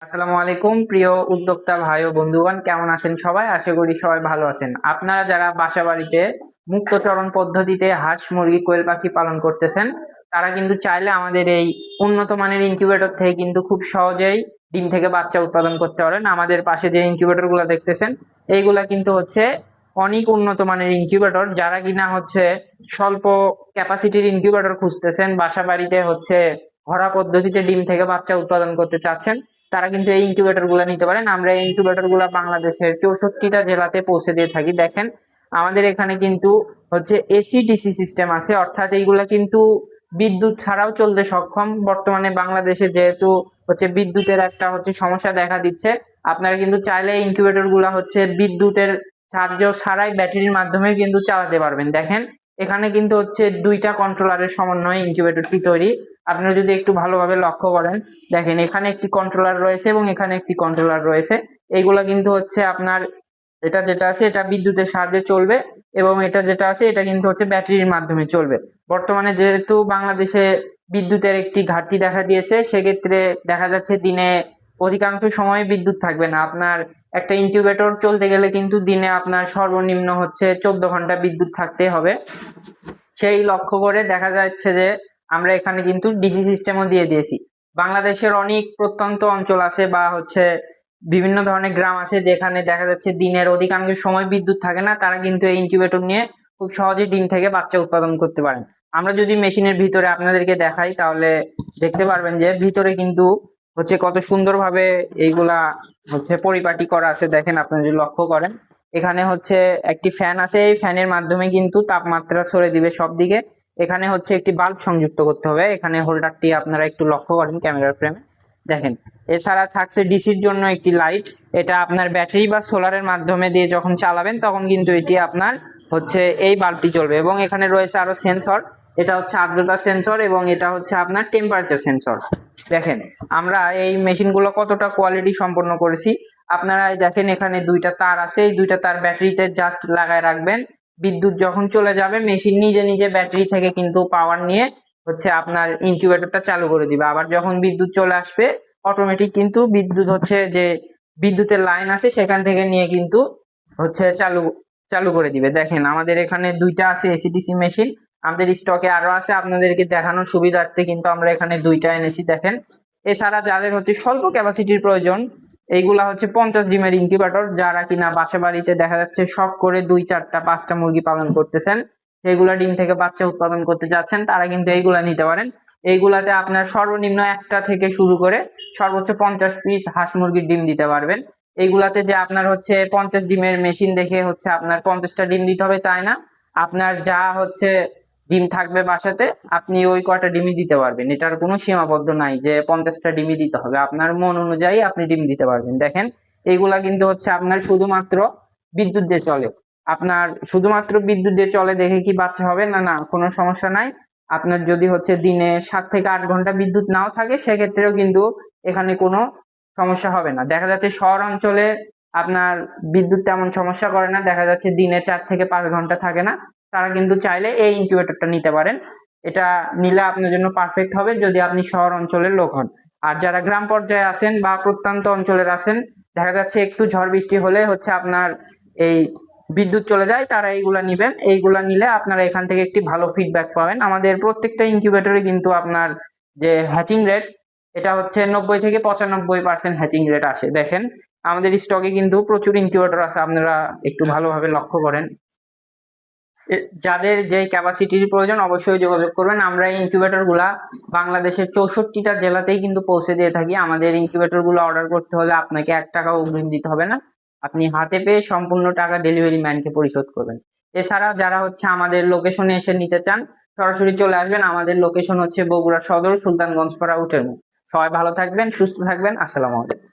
আসসালামু আলাইকুম প্রিয় উদ্যোক্তা ভাই ও বন্ধুগণ, কেমন আছেন সবাই? আশা করি সবাই ভালো আছেন। আপনারা যারা বাসা বাড়িতে মুক্তচরণ পদ্ধতিতে হাঁস মুরগি কোয়েল পাখি পালন করতেছেন, তারা কিন্তু চাইলে আমাদের এই উন্নত মানের ইনকিউবেটর থেকে কিন্তু খুব সহজেই ডিম থেকে বাচ্চা উৎপাদন করতে পারেন। আমাদের পাশে যে ইনকিউবেটর গুলো দেখতেছেন, এইগুলা কিন্তু হচ্ছে অনেক উন্নত মানের ইনকিউবেটর। যারা কিনা হচ্ছে স্বল্প ক্যাপাসিটির ইনকিউবেটর খুঁজতেছেন, বাসা বাড়িতে হচ্ছে ঘরোয়া পদ্ধতিতে ডিম থেকে বাচ্চা উৎপাদন করতে চাচ্ছেন, তারা কিন্তু এই ইনকিউবেটর গুলা নিতে পারেন। আমরা এই ইনকিউবেটর গুলা বাংলাদেশের 64টা জেলাতে পৌঁছে দিয়ে থাকি। দেখেন, আমাদের এখানে কিন্তু হচ্ছে এসি ডিসি সিস্টেম আছে, অর্থাৎ এইগুলা কিন্তু বিদ্যুৎ ছাড়াও চলতে সক্ষম। বর্তমানে বাংলাদেশে যেহেতু হচ্ছে বিদ্যুতের একটা হচ্ছে সমস্যা দেখা দিচ্ছে, আপনারা কিন্তু চাইলে ইনকিউবেটর গুলা হচ্ছে বিদ্যুতের সাহায্য ছাড়াই ব্যাটারির মাধ্যমে কিন্তু চালাতে পারবেন। দেখেন, এখানে কিন্তু হচ্ছে দুইটা কন্ট্রোলারের সমন্বয়ে ইনকিউবেটরটি তৈরি। আপনারা যদি একটু ভালোভাবে লক্ষ্য করেন, দেখেন এখানে একটি কন্ট্রোলার রয়েছে এবং এখানে একটি কন্ট্রোলার রয়েছে। এইগুলা কিন্তু হচ্ছে আপনার এটা যেটা আছে এটা বিদ্যুতের সাহায্যে চলবে, এবং এটা যেটা আছে এটা কিন্তু হচ্ছে ব্যাটারির মাধ্যমে চলবে। বর্তমানে যেহেতু বাংলাদেশে বিদ্যুতের একটি ঘাটতি দেখা দিয়েছে, সেক্ষেত্রে দেখা যাচ্ছে দিনে অধিকাংশ সময় বিদ্যুৎ থাকবে না। আপনার একটা ইনকিউবেটর চলতে গেলে কিন্তু দিনে আপনার সর্বনিম্ন হচ্ছে 14 ঘন্টা বিদ্যুৎ থাকতে হবে। সেই লক্ষ্য করে দেখা যাচ্ছে যে আমরা এখানে কিন্তু ডিসি সিস্টেমও দিয়ে দিয়েছি। বাংলাদেশের অনেক প্রত্যন্ত অঞ্চল আছে বা হচ্ছে বিভিন্ন ধরনের গ্রাম আছে যেখানে দেখা যাচ্ছে দিনের অধিকাংশ সময় বিদ্যুৎ থাকে না, তারা কিন্তু এই ইনকিউবেটর নিয়ে খুব সহজে ডিম থেকে বাচ্চা উৎপাদন করতে পারেন। আমরা যদি মেশিনের ভিতরে আপনাদেরকে দেখাই, তাহলে দেখতে পারবেন যে ভিতরে কিন্তু হচ্ছে কত সুন্দরভাবে এইগুলা হচ্ছে পরিপাটি করা আছে। দেখেন, আপনারা যদি লক্ষ্য করেন, এখানে হচ্ছে একটি ফ্যান আছে, এই ফ্যানের মাধ্যমে কিন্তু তাপমাত্রা ছড়িয়ে দিবে সব দিকে। এখানে হচ্ছে একটি বাল্ব সংযুক্ত করতে হবে। এখানে হোল্ডারটি আপনারা একটু লক্ষ্য করেন ক্যামেরার ফ্রেমে, দেখেন। এছাড়া থাকছে ডিসির জন্য একটি লাইট। এটা আপনার ব্যাটারি বা সোলারের মাধ্যমে দিয়ে যখন চালাবেন তখন কিন্তু এটি আপনার হচ্ছে এই বাল্বটি জ্বলবে। এবং এখানে রয়েছে আরো সেন্সর, এটা হচ্ছে আর্দ্রতা সেন্সর এবং এটা হচ্ছে আপনার টেম্পারেচার সেন্সর। দেখেন আমরা এই মেশিনগুলো কতটা কোয়ালিটি সম্পন্ন করেছি। আপনারা দেখেন, এখানে দুইটা তার আছে, এই দুইটা তার ব্যাটারিতে জাস্ট লাগায় রাখবেন। বিদ্যুৎ যখন চলে যাবে, মেশিন নিজে নিজে ব্যাটারি থেকে কিন্তু পাওয়ার নিয়ে হচ্ছে আপনার ইনকিউবেটরটা চালু করে দিবে। আবার যখন বিদ্যুৎ চলে আসবে, অটোমেটিক কিন্তু বিদ্যুৎ হচ্ছে যে বিদ্যুতের লাইন আছে সেখান থেকে নিয়ে কিন্তু হচ্ছে চালু চালু করে দিবে। দেখেন, আমাদের এখানে দুইটা আছে এসিডিসি মেশিন, আমাদের স্টকে আরো আছে। আপনাদেরকে দেখানোর সুবিধার্থে কিন্তু আমরা এখানে দুইটা এনেছি, দেখেন। এছাড়া যাদের হচ্ছে স্বল্প ক্যাপাসিটির প্রয়োজন, এইগুলা হচ্ছে 50 ডিমের ইনকিউবেটর। যারা কিনা বাসা বাড়িতে দেখা যাচ্ছে শখ করে 2, 4টা, 5টা মুরগি পালন করতেছেন, সেগুলা ডিম থেকে বাচ্চা উৎপাদন করতে চাচ্ছেন, তারা কিন্তু এইগুলা নিতে পারেন। এইগুলাতে আপনার সর্বনিম্ন একটা থেকে শুরু করে সর্বোচ্চ 50 পিস হাঁস মুরগির ডিম দিতে পারবেন। এইগুলাতে যে আপনার হচ্ছে 50 ডিমের মেশিন দেখে হচ্ছে আপনার 50টা ডিম দিতে হবে তাই না। আপনার যা হচ্ছে ডিম থাকবে বাসাতে, আপনি ওই কয়টা ডিমই দিতে পারবেন। এটার কোনো সীমাবদ্ধ নাই যে 50টা ডিমই দিতে হবে, আপনার মন অনুযায়ী আপনি ডিম দিতে পারবেন। দেখেন, এইগুলা কিন্তু হচ্ছে আপনার শুধুমাত্র বিদ্যুৎ দিয়ে চলে। আপনার শুধুমাত্র বিদ্যুৎ দিয়ে চলে দেখে কি বাচ্চা হবে? না, না, কোনো সমস্যা নাই। আপনার যদি হচ্ছে দিনে 7 থেকে 8 ঘন্টা বিদ্যুৎ নাও থাকে, সেক্ষেত্রেও কিন্তু এখানে কোনো সমস্যা হবে না। দেখা যাচ্ছে শহর অঞ্চলে আপনার বিদ্যুৎ তেমন সমস্যা করে না, দেখা যাচ্ছে দিনে 4 থেকে 5 ঘন্টা থাকে না, তারা কিন্তু চাইলে এই ইনকিউবেটরটা নিতে পারেন। এটা নিলে আপনার জন্য পারফেক্ট হবে যদি আপনি শহর অঞ্চলের লোক হন। আর যারা গ্রাম পর্যায়ে আছেন বা প্রত্যন্ত অঞ্চলের আছেন, দেখা যাচ্ছে একটু ঝড় বৃষ্টি হলে হচ্ছে আপনার এই বিদ্যুৎ চলে যায়, তারা এইগুলা নিবেন। এইগুলা নিলে আপনারা এখান থেকে একটি ভালো ফিডব্যাক পাবেন। আমাদের প্রত্যেকটা ইনকিউবেটরে কিন্তু আপনার যে হ্যাচিং রেট, এটা হচ্ছে 90 থেকে 95% হ্যাচিং রেট আসে। দেখেন, আমাদের স্টকে কিন্তু প্রচুর ইনকিউবেটর আছে, আপনারা একটু ভালোভাবে লক্ষ্য করেন। যাদের যে ক্যাপাসিটির প্রয়োজন অবশ্যই যোগাযোগ করবেন। আমরা এই ইনকিউবেটর গুলা বাংলাদেশের 64টা জেলাতেই কিন্তু পৌঁছে দিয়ে থাকি। আমাদের ইনকিউবেটর গুলো অর্ডার করতে হলে আপনাকে 1 টাকাও অগ্রিম দিতে হবে না, আপনি হাতে পেয়ে সম্পূর্ণ টাকা ডেলিভারি ম্যানকে পরিশোধ করবেন। এছাড়া যারা হচ্ছে আমাদের লোকেশনে এসে নিতে চান, সরাসরি চলে আসবেন। আমাদের লোকেশন হচ্ছে বগুড়া সদর, সুলতানগঞ্জ পাড়া, উঠের মুখ। সবাই ভালো থাকবেন, সুস্থ থাকবেন। আসসালামু আলাইকুম।